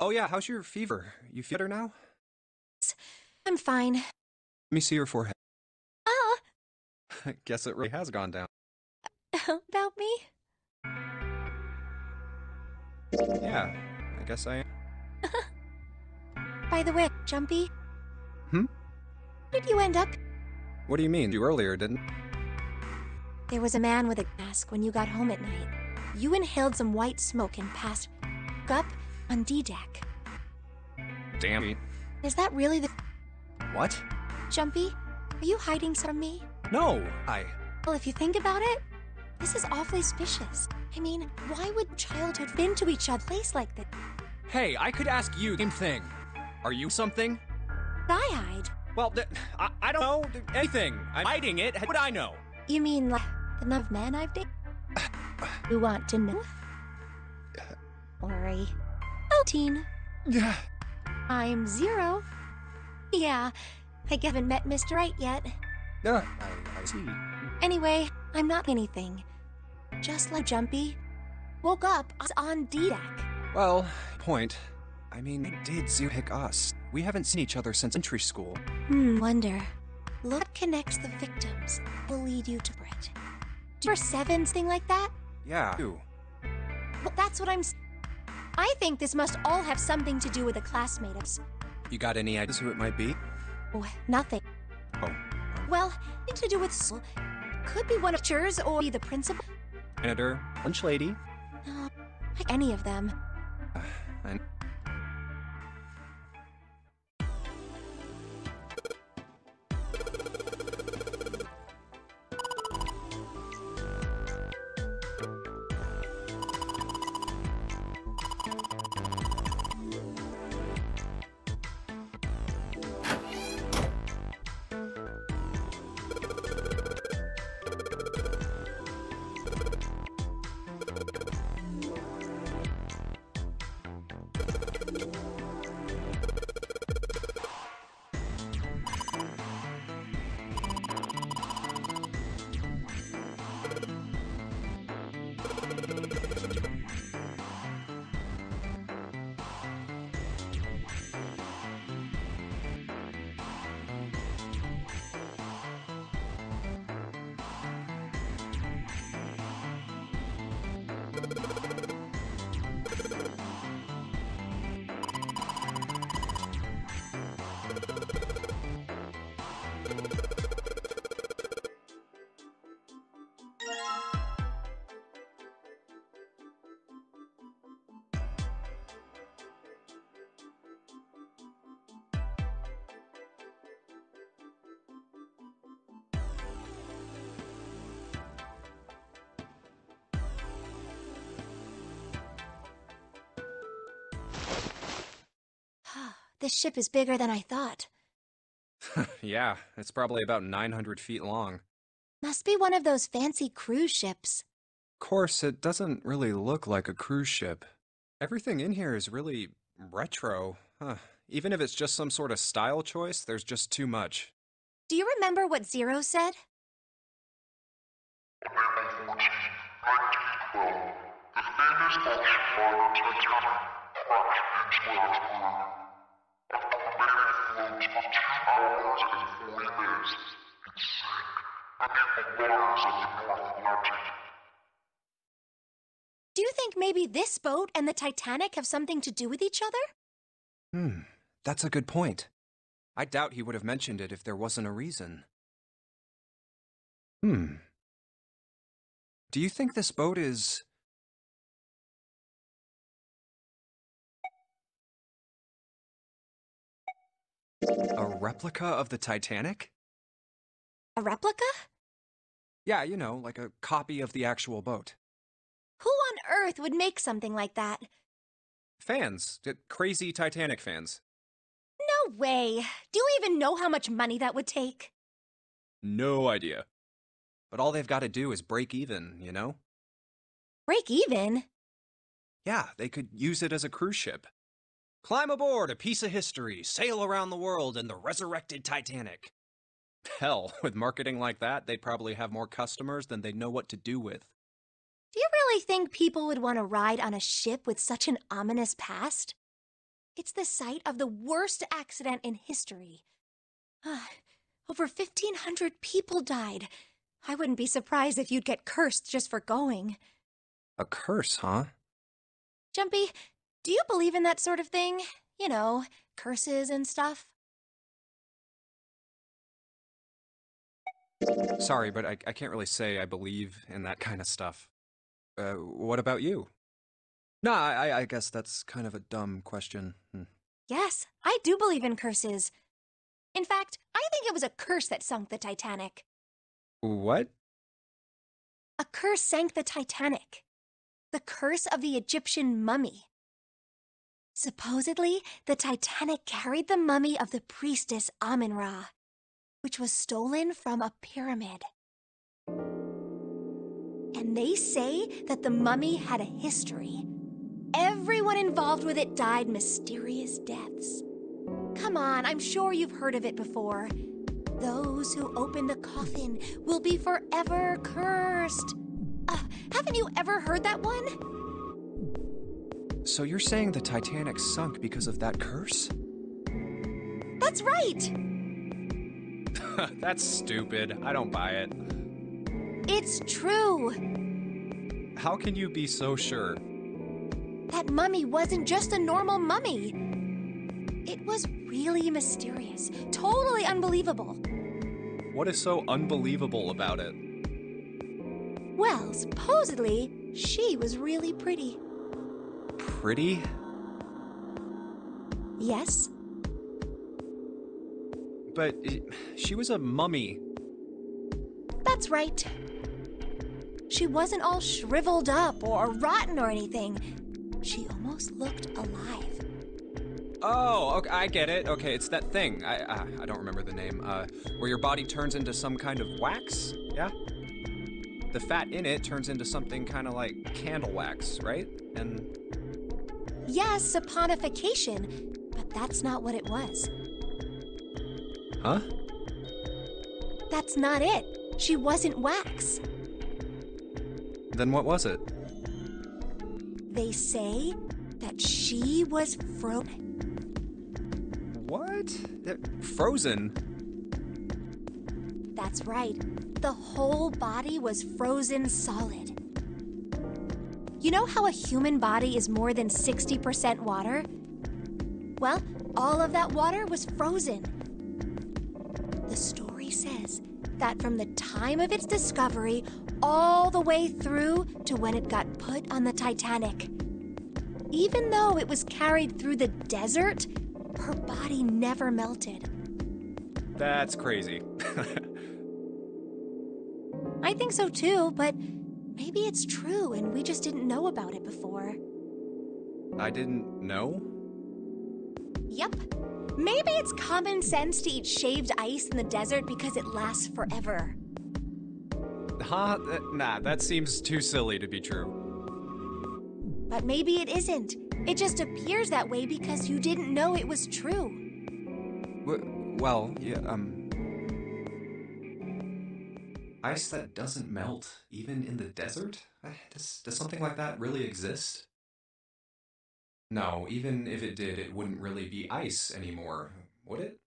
Oh yeah, how's your fever? You feel better now? I'm fine. Let me see your forehead. Oh, Guess it really has gone down. about me? Yeah, I guess I am. By the way, Junpei, Hmm? where did you end up? What do you mean? You earlier, didn't? There was a man with a mask when you got home at night. You inhaled some white smoke and passed up on D-deck. Damn. Is that really the... What? Junpei, are you hiding some from me? No, Well, if you think about it, this is awfully suspicious. I mean, why would childhood fit into each other's place like this? Hey, I could ask you the same thing. Are you something? I hide. Well, I don't know anything. I'm hiding it. How would I know? You mean like the number of men I've dated? You want to know? Worry. Oh, teen. Yeah. I'm 0. Yeah, I haven't met Mr. Right yet. I see. Anyway, I'm not anything. Just like Junpei. Woke up, I was on D-deck. Well, point. I mean, they did pick us. We haven't seen each other since entry school. Wonder. Look what connects the victims. Will lead you to Brit. Do you 7 thing like that? Yeah, you. Well, that's what I'm I think this must all have something to do with a classmate of You got any ideas who it might be? Oh, nothing. Oh. Well, to do with school. Could be one of teachers or be the principal. Janitor, lunch lady. No, like any of them. I This ship is bigger than I thought. Yeah, it's probably about 900 feet long. Must be one of those fancy cruise ships. Of course, it doesn't really look like a cruise ship. Everything in here is really retro. Even if it's just some sort of style choice, there's just too much. Do you remember what Zero said? Do you think maybe this boat and the Titanic have something to do with each other? That's a good point. I doubt he would have mentioned it if there wasn't a reason. Do you think this boat is... a replica of the Titanic? A replica? Yeah, you know, like a copy of the actual boat. Who on earth would make something like that? Fans. Crazy Titanic fans. No way. Do you even know how much money that would take? No idea. But all they've got to do is break even, you know? Break even? Yeah, they could use it as a cruise ship. Climb aboard a piece of history, sail around the world in the resurrected Titanic. Hell, with marketing like that, they'd probably have more customers than they'd know what to do with. Do you really think people would want to ride on a ship with such an ominous past? It's the site of the worst accident in history. Over 1,500 people died. I wouldn't be surprised if you'd get cursed just for going. A curse, huh? Junpei, do you believe in that sort of thing? You know, curses and stuff? Sorry, but I can't really say I believe in that kind of stuff. What about you? No, I guess that's kind of a dumb question. Yes, I do believe in curses. In fact, I think it was a curse that sunk the Titanic. What? A curse sank the Titanic. The curse of the Egyptian mummy. Supposedly, the Titanic carried the mummy of the priestess Amun-Ra, which was stolen from a pyramid. And they say that the mummy had a history. Everyone involved with it died mysterious deaths. Come on, I'm sure you've heard of it before. Those who open the coffin will be forever cursed. Haven't you ever heard that one? So you're saying the Titanic sunk because of that curse? That's right! That's stupid. I don't buy it. It's true. How can you be so sure? That mummy wasn't just a normal mummy. It was really mysterious, totally unbelievable. What is so unbelievable about it? Well, supposedly, she was really pretty. Pretty? Yes? But she was a mummy. That's right. She wasn't all shriveled up or rotten or anything. She almost looked alive. Oh, okay, I get it. Okay, it's that thing. I don't remember the name. Where your body turns into some kind of wax? Yeah? The fat in it turns into something kind of like candle wax, right? And... Yes, saponification, but that's not what it was. Huh? That's not it. She wasn't wax. Then what was it? They say that she was frozen. What? Frozen? That's right. The whole body was frozen solid. You know how a human body is more than 60% water? Well, all of that water was frozen. The story says that from the time of its discovery all the way through to when it got put on the Titanic, even though it was carried through the desert, her body never melted. That's crazy. I think so too, but maybe it's true and we just didn't know about it before. I didn't know? Yep. Maybe it's common sense to eat shaved ice in the desert because it lasts forever. Huh? Nah, that seems too silly to be true. But maybe it isn't. It just appears that way because you didn't know it was true. Well, yeah, ice that doesn't melt, even in the desert? Does something like that really exist? No, even if it did, it wouldn't really be ice anymore, would it?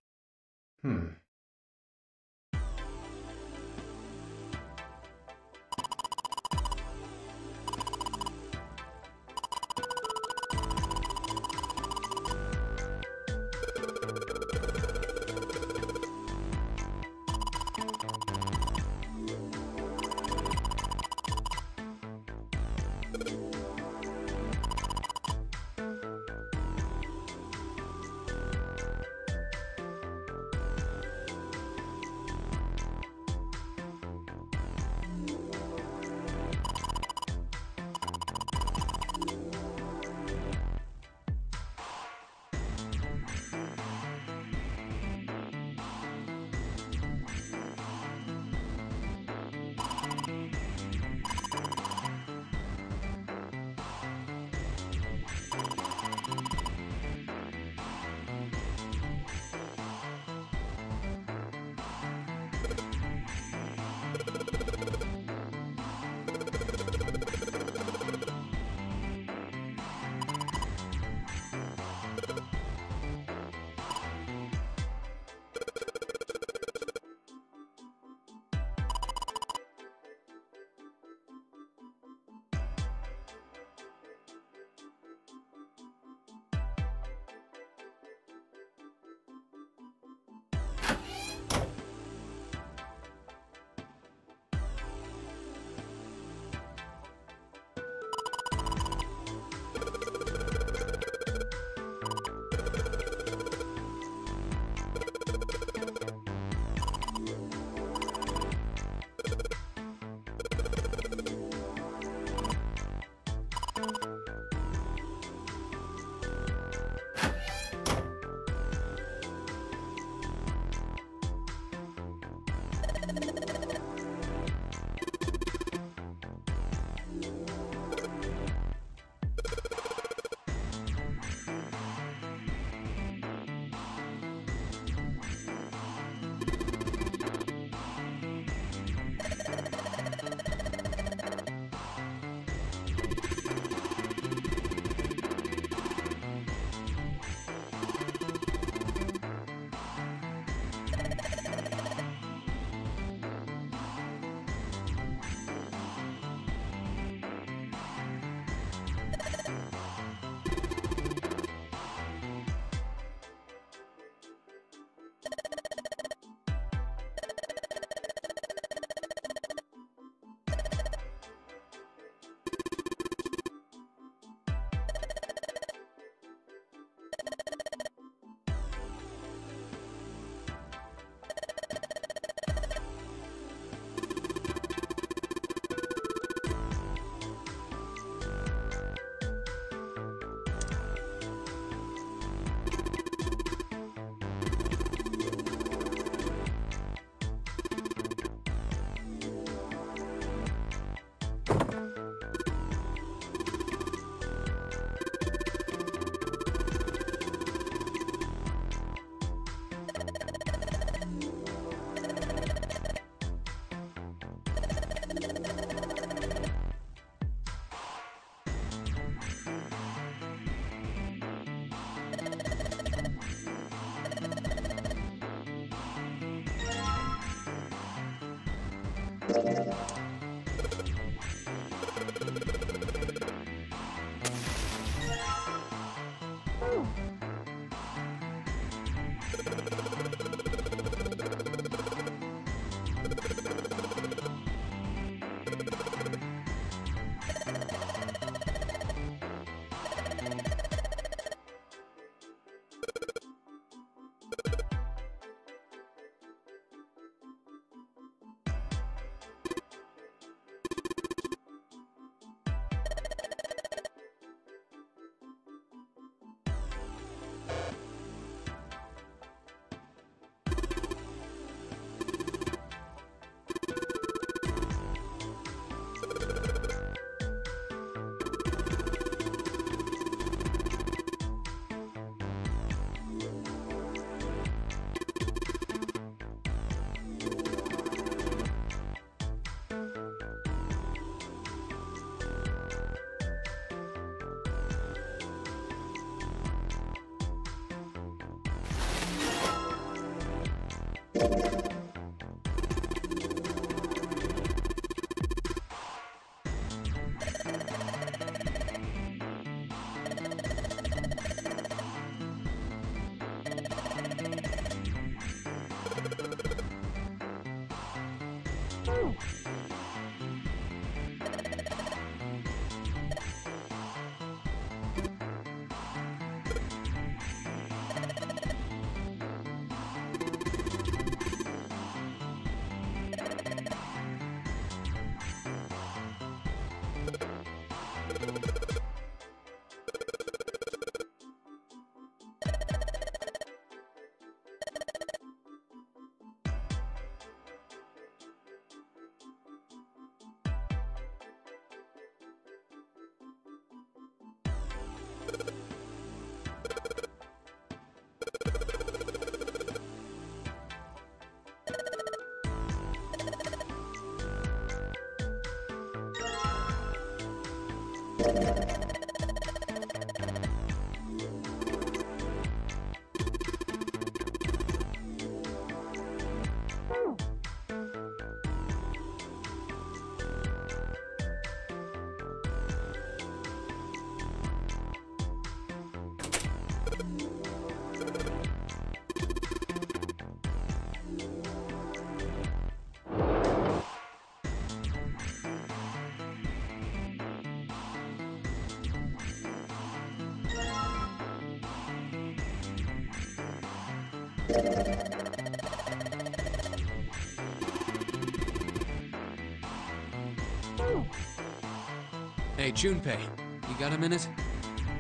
Hey, Junpei, you got a minute?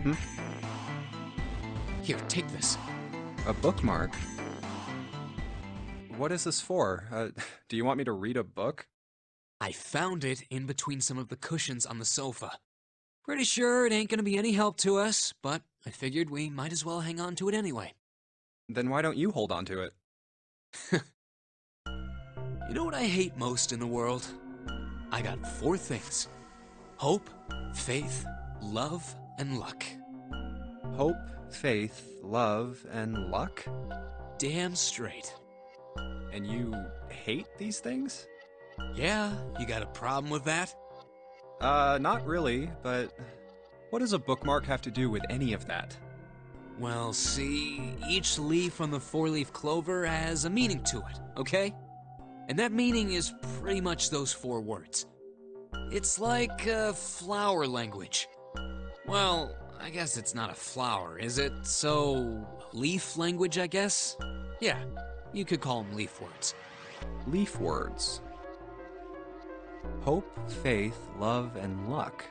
Hmm? Here, take this. A bookmark? What is this for? Do you want me to read a book? I found it in between some of the cushions on the sofa. Pretty sure it ain't gonna be any help to us, but I figured we might as well hang on to it anyway. Then why don't you hold on to it? You know what I hate most in the world? I got 4 things. Hope, faith, love, and luck. Hope, faith, love, and luck? Damn straight. And you hate these things? Yeah, you got a problem with that? Not really, but what does a bookmark have to do with any of that? Well, see, each leaf on the 4-leaf clover has a meaning to it, okay? And that meaning is pretty much those 4 words. It's like flower language. Well, I guess it's not a flower, is it? So, leaf language, I guess? Yeah, you could call them leaf words. Leaf words. Hope, faith, love, and luck.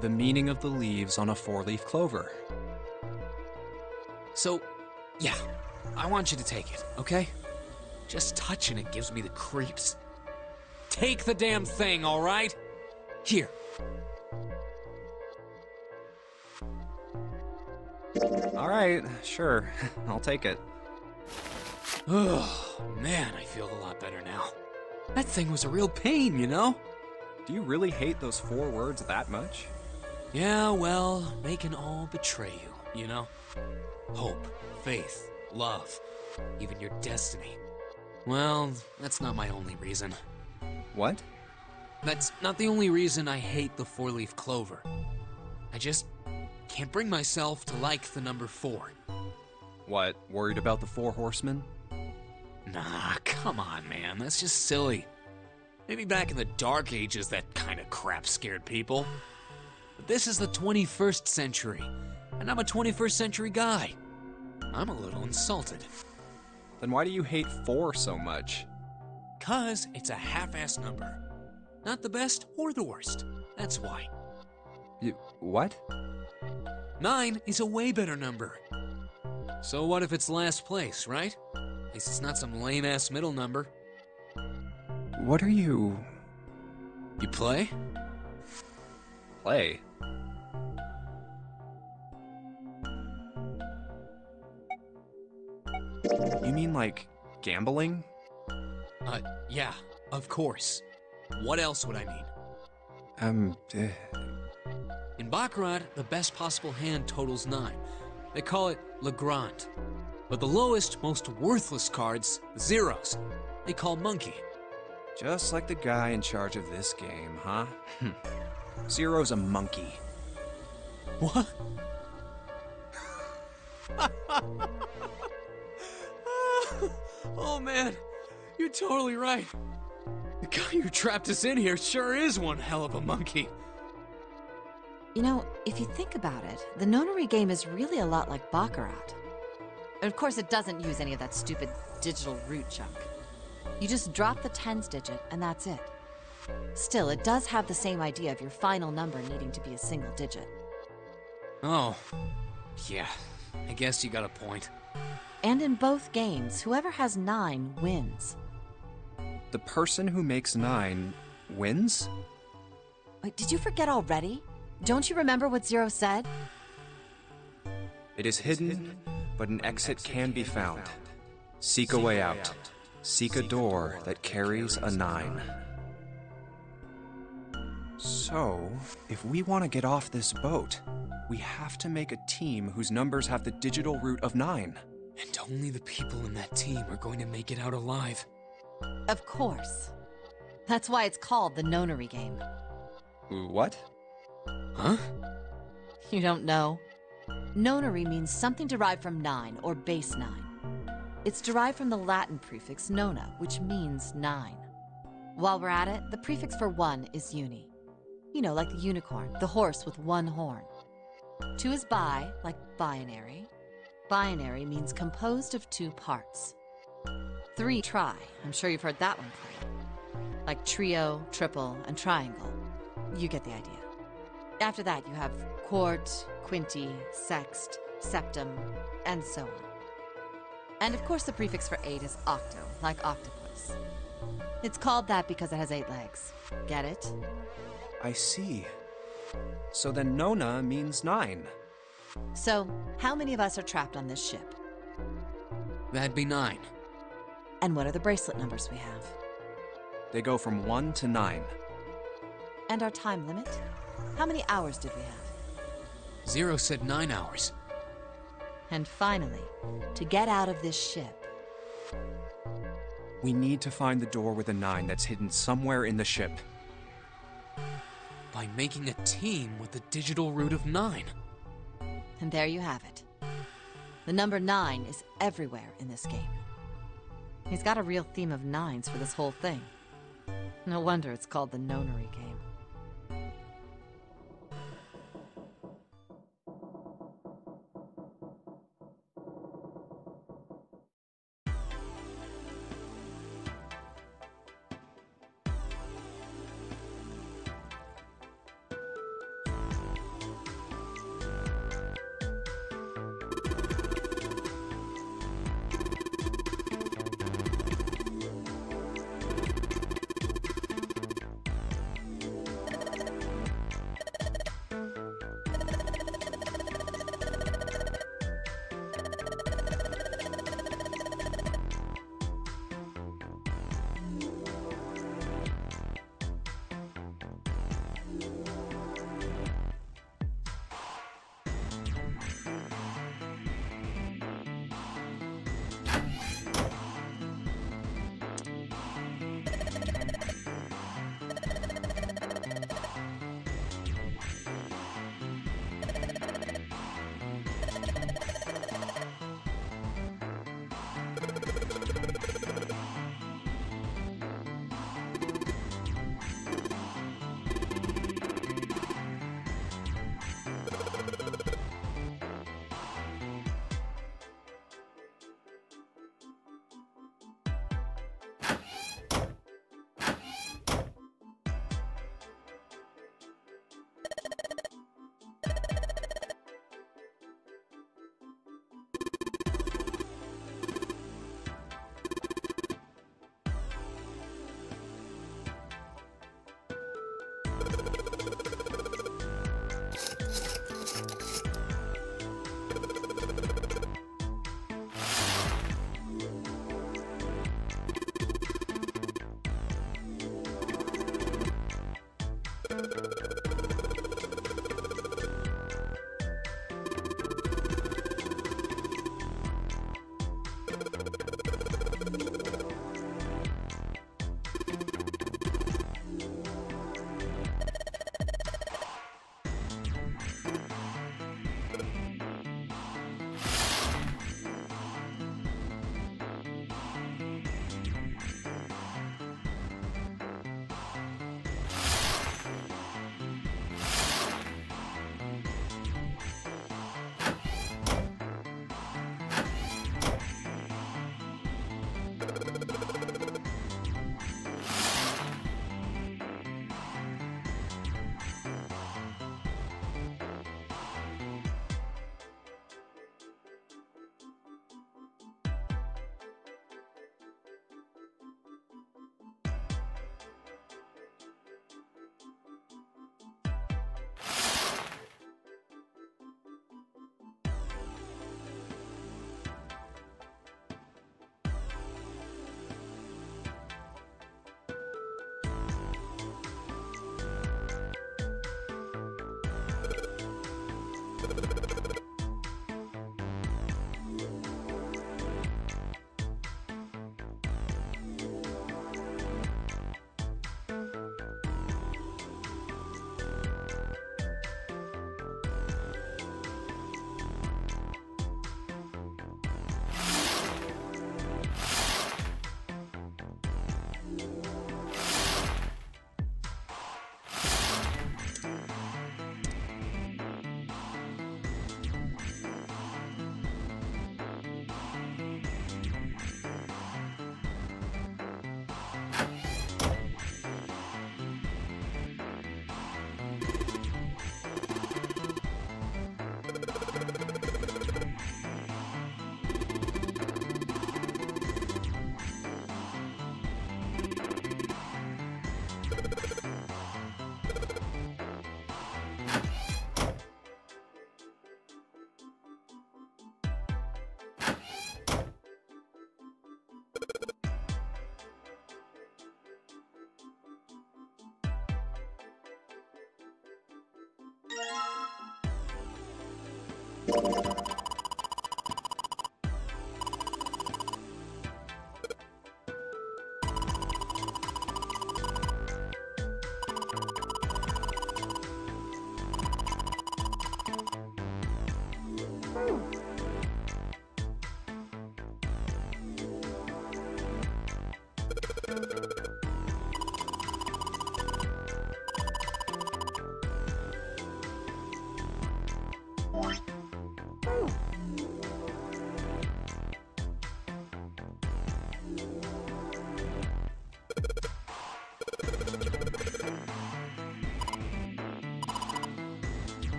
The meaning of the leaves on a 4-leaf clover. So, yeah, I want you to take it, okay? Just touching it gives me the creeps. Take the damn thing, all right? Here. All right, sure. I'll take it. Oh, man, I feel a lot better now. That thing was a real pain, you know? Do you really hate those 4 words that much? Yeah, well, they can all betray you, you know? Hope, faith, love, even your destiny. Well, that's not my only reason. What? That's not the only reason I hate the 4-leaf clover. I just can't bring myself to like the number 4. What, worried about the 4 horsemen? Nah, come on, man, that's just silly. Maybe back in the Dark Ages that kind of crap scared people. But this is the 21st century, and I'm a 21st century guy. I'm a little insulted. Then why do you hate 4 so much? 'Cause it's a half-ass number. Not the best or the worst. That's why. What? 9 is a way better number. So what if it's last place, right? At least it's not some lame-ass middle number. What are you... You play? play? You mean like gambling? Yeah, of course. What else would I mean? In Baccarat, the best possible hand totals 9. They call it Le Grand. But the lowest, most worthless cards, the zeros, they call Monkey. Just like the guy in charge of this game, huh? Zero's a monkey. What? Oh man, you're totally right. The guy who trapped us in here sure is one hell of a monkey. You know, if you think about it, the Nonary game is really a lot like Baccarat. Of course, it doesn't use any of that stupid digital root junk. You just drop the tens digit, and that's it. Still, it does have the same idea of your final number needing to be a single digit. Oh, yeah, I guess you got a point. And in both games, whoever has 9 wins. The person who makes 9 wins? Wait, did you forget already? Don't you remember what Zero said? It is hidden, but an exit can be found. Seek a way out. Seek a door that carries a 9. So, if we want to get off this boat, we have to make a team whose numbers have the digital root of 9. And only the people in that team are going to make it out alive. Of course. That's why it's called the Nonary Game. What? Huh? You don't know? Nonary means something derived from 9, or base 9. It's derived from the Latin prefix nona, which means 9. While we're at it, the prefix for 1 is uni. You know, like the unicorn, the horse with 1 horn. 2 is bi, like binary. Binary means composed of 2 parts. 3, tri. I'm sure you've heard that one played. Like trio, triple, and triangle. You get the idea. After that, you have quart, quinty, sext, septum, and so on. And of course, the prefix for 8 is octo, like octopus. It's called that because it has 8 legs. Get it? I see. So then Nona means 9. So, how many of us are trapped on this ship? That'd be 9. And what are the bracelet numbers we have? They go from 1 to 9. And our time limit? How many hours did we have? Zero said 9 hours. And finally, to get out of this ship. We need to find the door with a 9 that's hidden somewhere in the ship. By making a team with the digital root of 9. And there you have it. The number 9 is everywhere in this game. He's got a real theme of 9s for this whole thing. No wonder it's called the Nonary Game.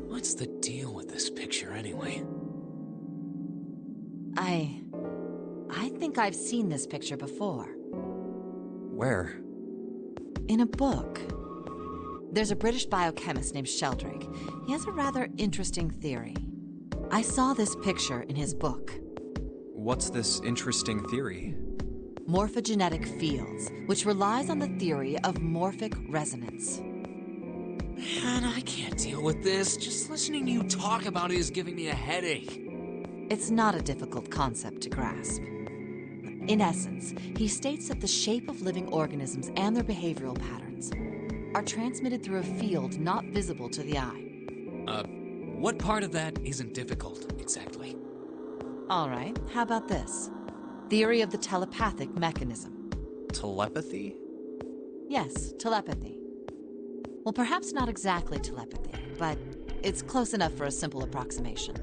What's the deal with this picture anyway? I think I've seen this picture before. Where? In a book. There's a British biochemist named Sheldrake. He has a rather interesting theory. I saw this picture in his book. What's this interesting theory? Morphogenetic fields, which relies on the theory of morphic resonance. Man, I can't deal with this. Just listening to you talk about it is giving me a headache. It's not a difficult concept to grasp. In essence, he states that the shape of living organisms and their behavioral patterns are transmitted through a field not visible to the eye. What part of that isn't difficult, exactly? All right, how about this? Theory of the telepathic mechanism. Telepathy? Yes, telepathy. Well, perhaps not exactly telepathy, but it's close enough for a simple approximation.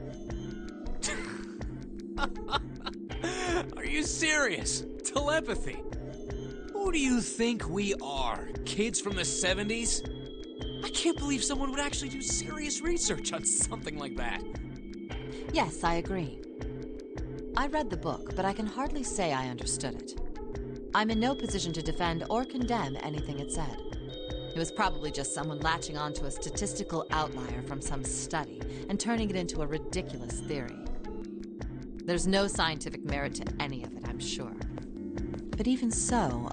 Are you serious? Telepathy? Who do you think we are? Kids from the 70s? I can't believe someone would actually do serious research on something like that. Yes, I agree. I read the book, but I can hardly say I understood it. I'm in no position to defend or condemn anything it said. It was probably just someone latching onto a statistical outlier from some study and turning it into a ridiculous theory. There's no scientific merit to any of it, I'm sure. But even so,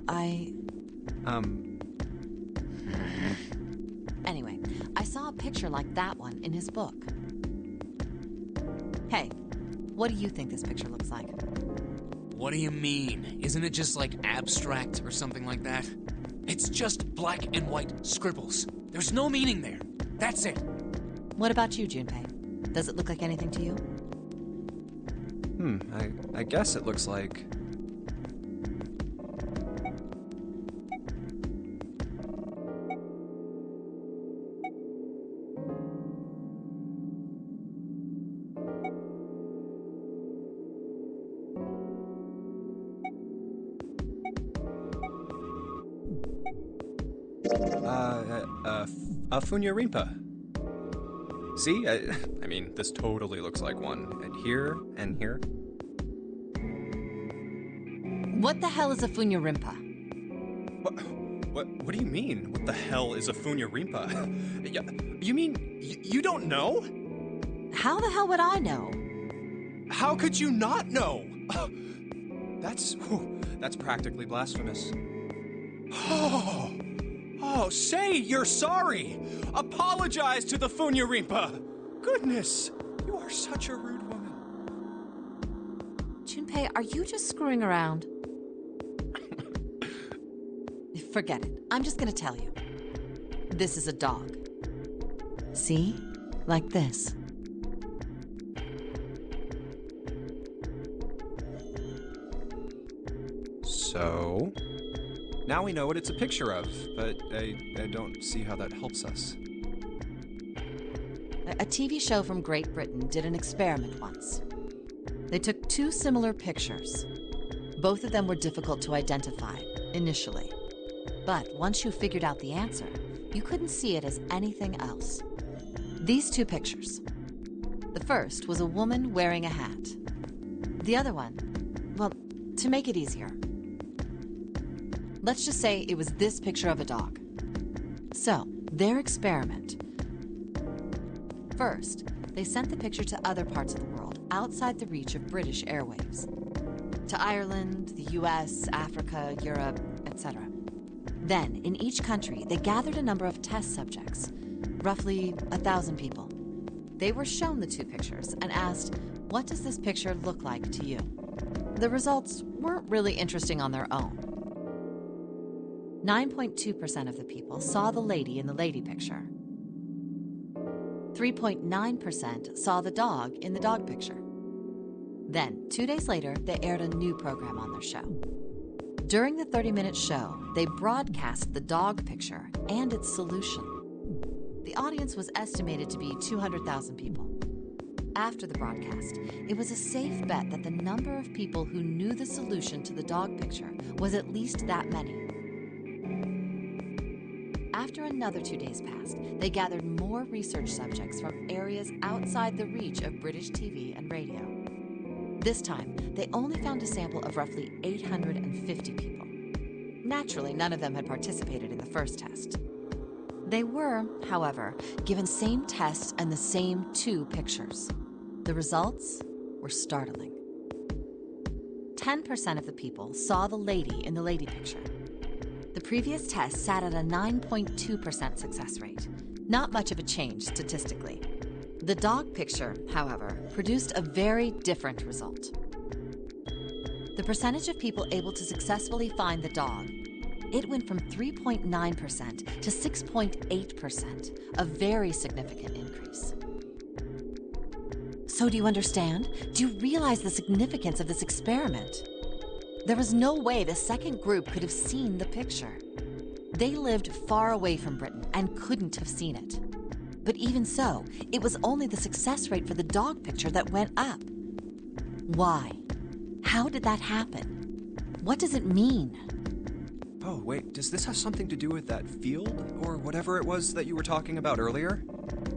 Anyway, I saw a picture like that one in his book. Hey, what do you think this picture looks like? What do you mean? Isn't it just like abstract or something like that? It's just black and white scribbles. There's no meaning there. That's it. What about you, Junpei? Does it look like anything to you? I guess it looks like... a Funyarimpa. See? I mean, this totally looks like one. And here, and here. What the hell is a Funyarimpa? What do you mean? What the hell is a Funyarimpa? You mean you don't know? How the hell would I know? How could you not know? That's practically blasphemous. Oh, say you're sorry! Apologize to the Funyarimpa! Goodness, you are such a rude woman. Junpei, are you just screwing around? Forget it. I'm just gonna tell you. This is a dog. See? Like this. So... now we know what it's a picture of, but I don't see how that helps us. A TV show from Great Britain did an experiment once. They took two similar pictures. Both of them were difficult to identify, initially. But once you figured out the answer, you couldn't see it as anything else. These two pictures. The first was a woman wearing a hat. The other one, well, to make it easier, let's just say it was this picture of a dog. So, their experiment. First, they sent the picture to other parts of the world outside the reach of British airwaves. To Ireland, the US, Africa, Europe, etc. Then, in each country, they gathered a number of test subjects, roughly 1,000 people. They were shown the two pictures and asked, what does this picture look like to you? The results weren't really interesting on their own. 9.2% of the people saw the lady in the lady picture. 3.9% saw the dog in the dog picture. Then, 2 days later, they aired a new program on their show. During the 30-minute show, they broadcast the dog picture and its solution. The audience was estimated to be 200,000 people. After the broadcast, it was a safe bet that the number of people who knew the solution to the dog picture was at least that many. After another 2 days passed, they gathered more research subjects from areas outside the reach of British TV and radio. This time, they only found a sample of roughly 850 people. Naturally, none of them had participated in the first test. They were, however, given same tests and the same two pictures. The results were startling. 10% of the people saw the lady in the lady picture. The previous test sat at a 9.2% success rate. Not much of a change statistically. The dog picture, however, produced a very different result. The percentage of people able to successfully find the dog, it went from 3.9% to 6.8%, a very significant increase. So do you understand? Do you realize the significance of this experiment? There was no way the second group could have seen the picture. They lived far away from Britain and couldn't have seen it. But even so, it was only the success rate for the dog picture that went up. Why? How did that happen? What does it mean? Oh, wait, does this have something to do with that field, or whatever it was that you were talking about earlier?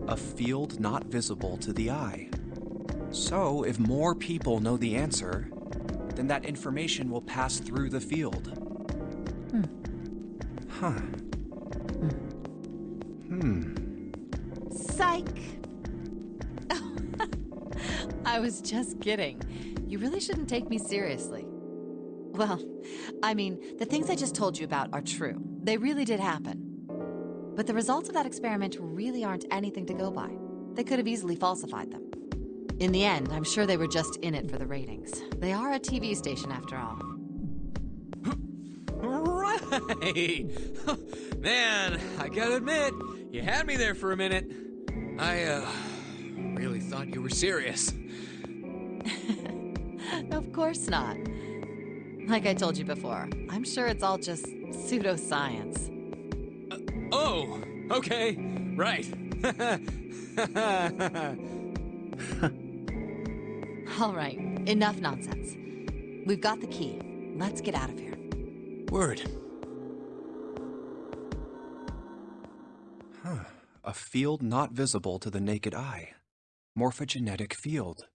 A field not visible to the eye. So, if more people know the answer, then that information will pass through the field. Huh. Psych! I was just kidding. You really shouldn't take me seriously. Well, I mean, the things I just told you about are true. They really did happen. But the results of that experiment really aren't anything to go by. They could have easily falsified them. In the end, I'm sure they were just in it for the ratings. They are a TV station after all. Right! Man, I gotta admit, you had me there for a minute. I, really thought you were serious. Of course not. Like I told you before, I'm sure it's all just pseudoscience. Oh, okay, right. All right, enough nonsense. We've got the key. Let's get out of here. Word. A field not visible to the naked eye. Morphogenetic field.